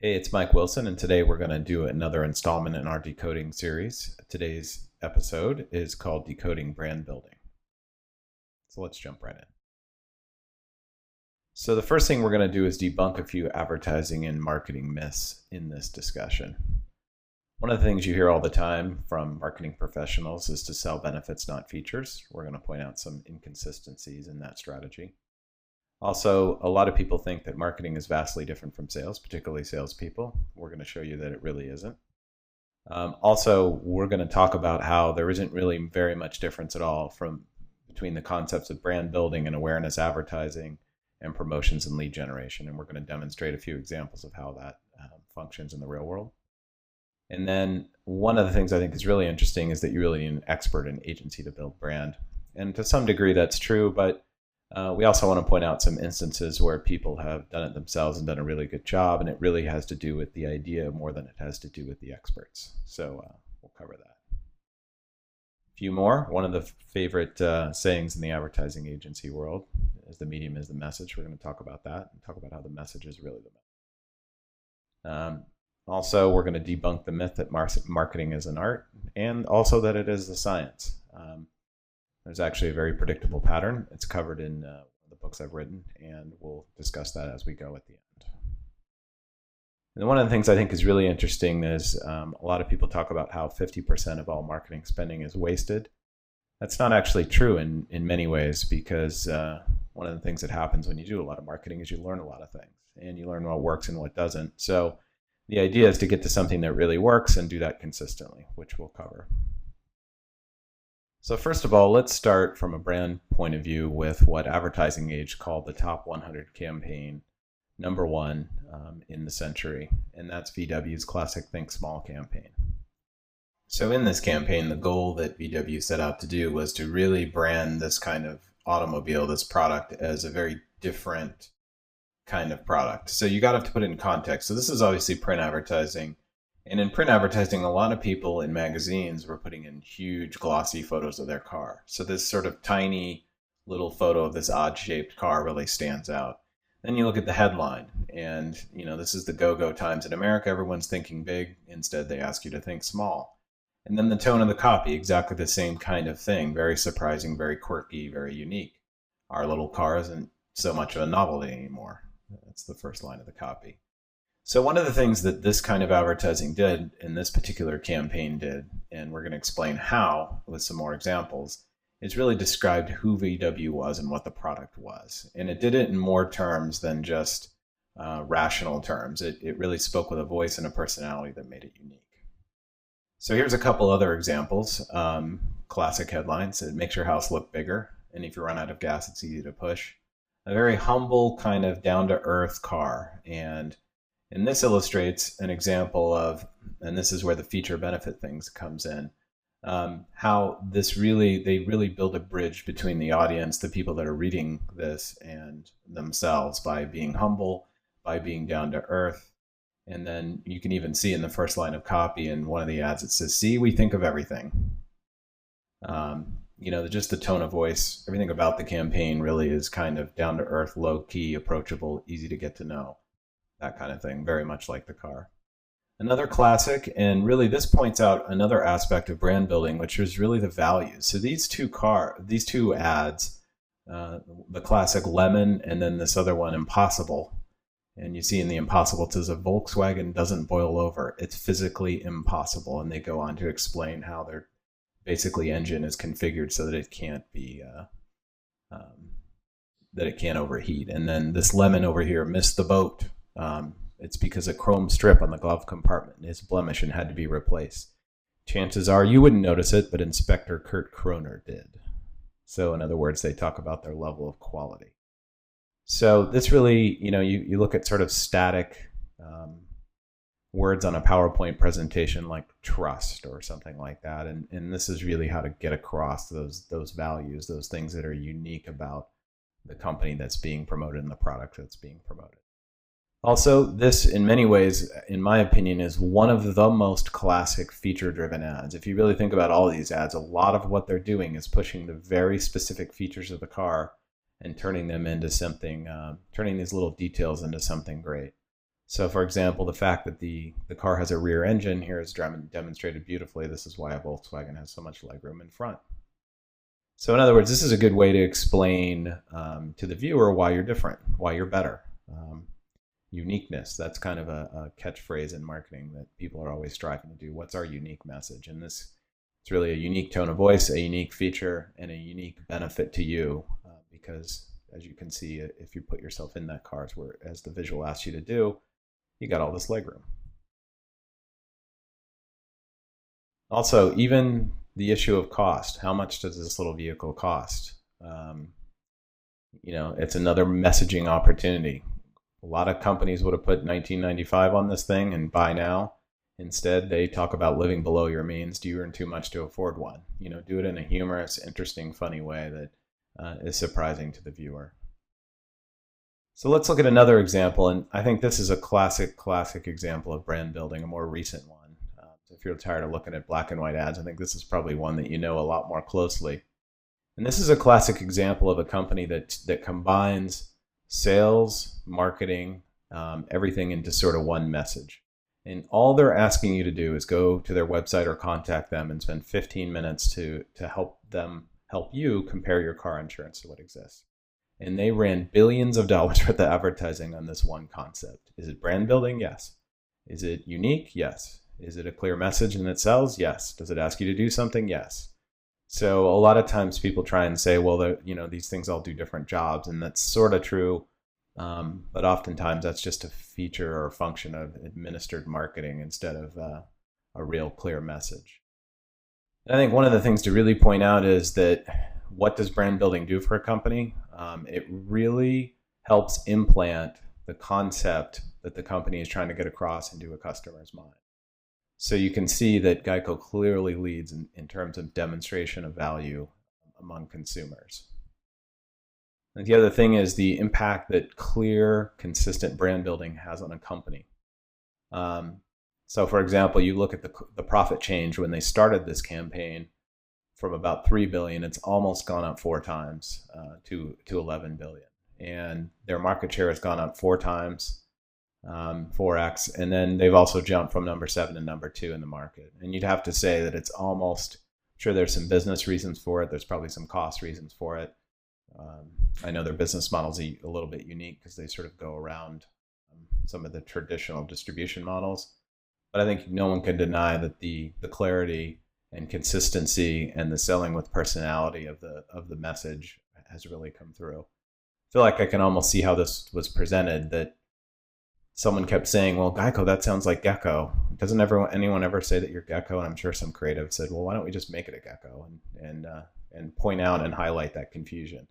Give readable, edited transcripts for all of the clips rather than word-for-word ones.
Hey, it's Mike Wilson, and today we're going to do another installment in our decoding series. Today's episode is called Decoding Brand Building. So let's jump right in. So the first thing we're going to do is debunk a few advertising and marketing myths in this discussion. One of the things you hear all the time from marketing professionals is to sell benefits, not features. We're going to point out some inconsistencies in that strategy. Also, a lot of people think that marketing is vastly different from sales, particularly salespeople. We're going to show you that it really isn't. Also, we're going to talk about how there isn't really very much difference at all between the concepts of brand building and awareness advertising and promotions and lead generation. And we're going to demonstrate a few examples of how that functions in the real world. And then one of the things I think is really interesting is that you really need an expert in agency to build brand. And to some degree that's true, but we also want to point out some instances where people have done it themselves and done a really good job, and it really has to do with the idea more than it has to do with the experts. So we'll cover that. A few more. One of the favorite sayings in the advertising agency world is the medium is the message. We're going to talk about that and talk about how the message is really the message. Also, we're going to debunk the myth that marketing is an art, and also that it is a science. There's actually a very predictable pattern. It's covered in the books I've written, and we'll discuss that as we go at the end. And one of the things I think is really interesting is a lot of people talk about how 50% of all marketing spending is wasted. That's not actually true in many ways, because one of the things that happens when you do a lot of marketing is you learn a lot of things, and you learn what works and what doesn't. So the idea is to get to something that really works and do that consistently, which we'll cover. So first of all, let's start from a brand point of view with what Advertising Age called the top 100 campaign, number one in the century, and that's VW's classic Think Small campaign. So in this campaign, the goal that VW set out to do was to really brand this kind of automobile, this product, as a very different kind of product. So you got to put it in context. So this is obviously print advertising. And in print advertising, a lot of people in magazines were putting in huge glossy photos of their car. So this sort of tiny little photo of this odd-shaped car really stands out. Then you look at the headline, and this is the go-go times in America. Everyone's thinking big. Instead, they ask you to think small. And then the tone of the copy, exactly the same kind of thing. Very surprising, very quirky, very unique. Our little car isn't so much of a novelty anymore. That's the first line of the copy. So one of the things that this kind of advertising did, and this particular campaign did, and we're going to explain how with some more examples, is really described who VW was and what the product was. And it did it in more terms than just rational terms. It really spoke with a voice and a personality that made it unique. So here's a couple other examples. Classic headlines. It makes your house look bigger, and if you run out of gas, it's easy to push. A very humble, kind of down-to-earth car. And this illustrates an example of, and this is where the feature benefit things comes in, how they really build a bridge between the audience, the people that are reading this, and themselves by being humble, by being down to earth. And then you can even see in the first line of copy in one of the ads, it says, "See, we think of everything." Just the tone of voice, everything about the campaign really is kind of down to earth, low key, approachable, easy to get to know. That kind of thing, very much like the car. Another classic, and really this points out another aspect of brand building, which is really the values. So these two ads, the classic lemon and then this other one, impossible. And you see in the impossible, it says a Volkswagen doesn't boil over. It's physically impossible. And they go on to explain how their basically engine is configured so that it can't be that it can't overheat. And then this lemon over here missed the boat. It's because a chrome strip on the glove compartment is blemish and had to be replaced. Chances are you wouldn't notice it, but Inspector Kurt Kroner did. So in other words, they talk about their level of quality. So this really, you look at sort of static words on a PowerPoint presentation like trust or something like that. And this is really how to get across those values, those things that are unique about the company that's being promoted and the product that's being promoted. Also, this, in many ways, in my opinion, is one of the most classic feature-driven ads. If you really think about all of these ads, a lot of what they're doing is pushing the very specific features of the car and turning them into something, turning these little details into something great. So for example, the fact that the car has a rear engine here is demonstrated beautifully. This is why a Volkswagen has so much legroom in front. So in other words, this is a good way to explain to the viewer why you're different, why you're better. Uniqueness, that's kind of a catchphrase in marketing that people are always striving to do. What's our unique message? And this, it's really a unique tone of voice, a unique feature, and a unique benefit to you because as you can see, if you put yourself in that car, as the visual asks you to do, you got all this legroom. Also, even the issue of cost. How much does this little vehicle cost? It's another messaging opportunity. A lot of companies would have put $19.95 on this thing and buy now. Instead, they talk about living below your means. Do you earn too much to afford one? Do it in a humorous, interesting, funny way that is surprising to the viewer. So let's look at another example, and I think this is a classic example of brand building, a more recent one. So if you're tired of looking at black and white ads, I think this is probably one that you know a lot more closely. And this is a classic example of a company that combines sales, marketing, everything into sort of one message. And all they're asking you to do is go to their website or contact them and spend 15 minutes to help you compare your car insurance to what exists. And they ran billions of dollars worth of advertising on this one concept. Is it brand building? Yes. Is it unique? Yes. Is it a clear message and it sells? Yes. Does it ask you to do something? Yes. So a lot of times people try and say, well, these things all do different jobs, and that's sort of true. But oftentimes that's just a feature or a function of administered marketing instead of a real clear message. And I think one of the things to really point out is that what does brand building do for a company? It really helps implant the concept that the company is trying to get across into a customer's mind. So you can see that Geico clearly leads in terms of demonstration of value among consumers. And the other thing is the impact that clear, consistent brand building has on a company. So for example, you look at the profit change when they started this campaign from about $3 billion, it's almost gone up 4 times to $11 billion. And their market share has gone up 4 times. 4x, and then they've also jumped from number 7 to number 2 in the market. And you'd have to say that it's almost, sure, there's some business reasons for it. There's probably some cost reasons for it. I know their business model's a little bit unique because they sort of go around some of the traditional distribution models. But I think no one can deny that the clarity and consistency and the selling with personality of the message has really come through. I feel like I can almost see how this was presented, that someone kept saying, well, Geico, that sounds like Gecko. Doesn't anyone ever say that you're Gecko? And I'm sure some creative said, well, why don't we just make it a Gecko and point out and highlight that confusion.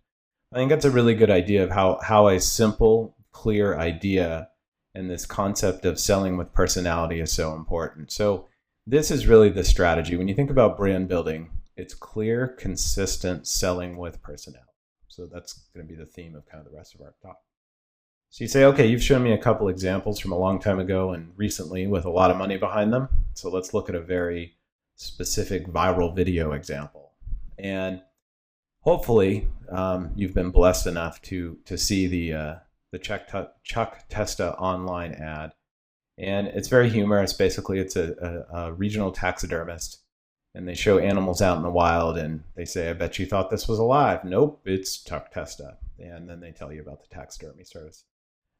I think that's a really good idea of how a simple, clear idea and this concept of selling with personality is so important. So this is really the strategy. When you think about brand building, it's clear, consistent selling with personality. So that's going to be the theme of kind of the rest of our talk. So you say, okay, you've shown me a couple examples from a long time ago and recently with a lot of money behind them. So let's look at a very specific viral video example. And hopefully you've been blessed enough to see the Chuck Testa online ad. And it's very humorous. Basically, it's a regional taxidermist. And they show animals out in the wild and they say, I bet you thought this was alive. Nope, it's Chuck Testa. And then they tell you about the taxidermy service.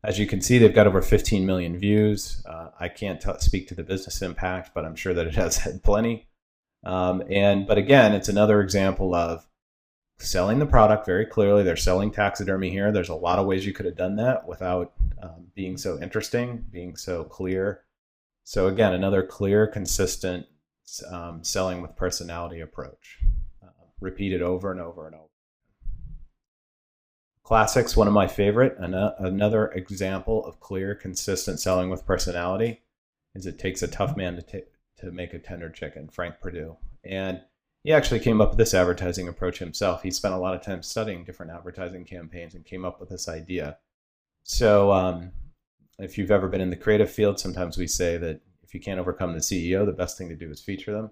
As you can see, they've got over 15 million views. I can't speak to the business impact, but I'm sure that it has had plenty. But again, it's another example of selling the product very clearly. They're selling taxidermy here. There's a lot of ways you could have done that without being so interesting, being so clear. So again, another clear, consistent selling with personality approach. Repeated over and over and over. Classics, one of my favorite. Another example of clear, consistent selling with personality is it takes a tough man to make a tender chicken, Frank Perdue. And he actually came up with this advertising approach himself. He spent a lot of time studying different advertising campaigns and came up with this idea. So if you've ever been in the creative field, sometimes we say that if you can't overcome the CEO, the best thing to do is feature them.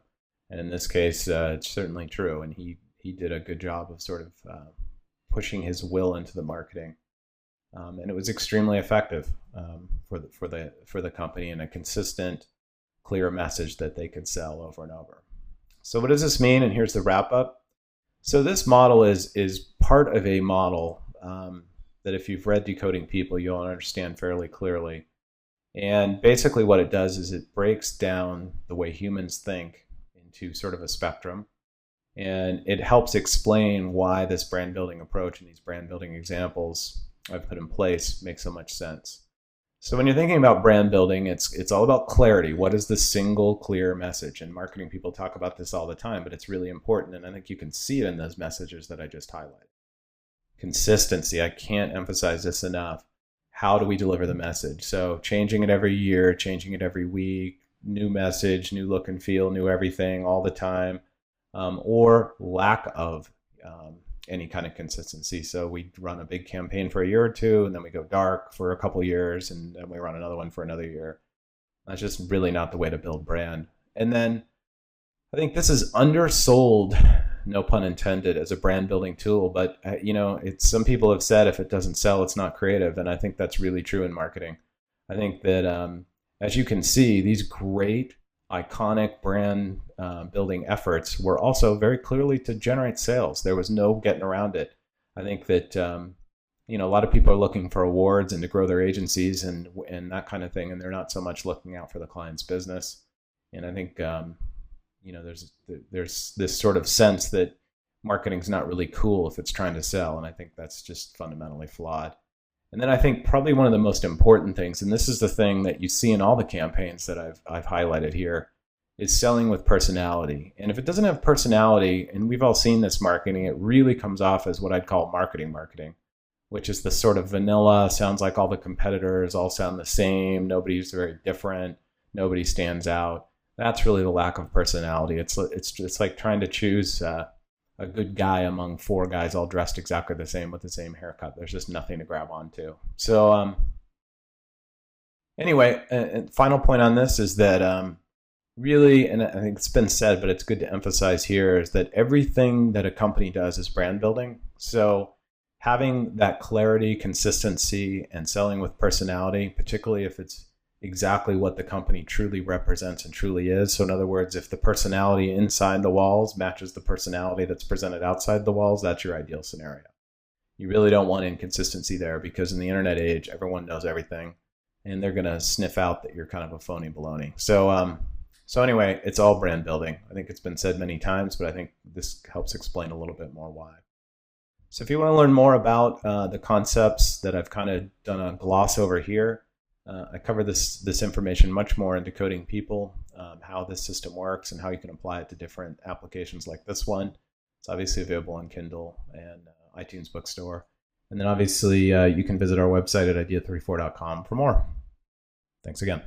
And in this case, it's certainly true. And he did a good job of sort of pushing his will into the marketing. And it was extremely effective for the company, and a consistent, clear message that they could sell over and over. So what does this mean? And here's the wrap up. So this model is part of a model that if you've read Decoding People, you'll understand fairly clearly. And basically what it does is it breaks down the way humans think into sort of a spectrum. And it helps explain why this brand building approach and these brand building examples I've put in place make so much sense. So when you're thinking about brand building, it's all about clarity. What is the single clear message? And marketing people talk about this all the time, but it's really important. And I think you can see it in those messages that I just highlighted. Consistency. I can't emphasize this enough. How do we deliver the message? So changing it every year, changing it every week, new message, new look and feel, new everything all the time, or lack of any kind of consistency. So we run a big campaign for a year or two, and then we go dark for a couple years, and then we run another one for another year. That's just really not the way to build brand. And then I think this is undersold, no pun intended, as a brand building tool. But some people have said if it doesn't sell, it's not creative, and I think that's really true in marketing. I think that as you can see, these great iconic brand building efforts were also very clearly to generate sales. There was no getting around it. I think that a lot of people are looking for awards and to grow their agencies and that kind of thing, and they're not so much looking out for the client's business. And I think there's this sort of sense that marketing's not really cool if it's trying to sell, and I think that's just fundamentally flawed. And then I think probably one of the most important things, and this is the thing that you see in all the campaigns that I've highlighted here, is selling with personality. And if it doesn't have personality, and we've all seen this marketing, it really comes off as what I'd call marketing, which is the sort of vanilla, sounds like all the competitors all sound the same, nobody's very different, nobody stands out. That's really the lack of personality. It's like trying to choose a good guy among four guys all dressed exactly the same with the same haircut. There's just nothing to grab onto. So anyway, final point on this is that really, and I think it's been said, but it's good to emphasize here, is that everything that a company does is brand building. So having that clarity, consistency, and selling with personality, particularly if it's exactly what the company truly represents and truly is. So in other words, if the personality inside the walls matches the personality that's presented outside the walls, that's your ideal scenario. You really don't want inconsistency there, because in the internet age, everyone knows everything, and they're going to sniff out that you're kind of a phony baloney. So anyway, it's all brand building. I think it's been said many times, but I think this helps explain a little bit more why. So if you want to learn more about the concepts that I've kind of done a gloss over here, I cover this information much more in Decoding People, how this system works and how you can apply it to different applications like this one. It's obviously available on Kindle and iTunes Bookstore. And then obviously you can visit our website at idea34.com for more. Thanks again.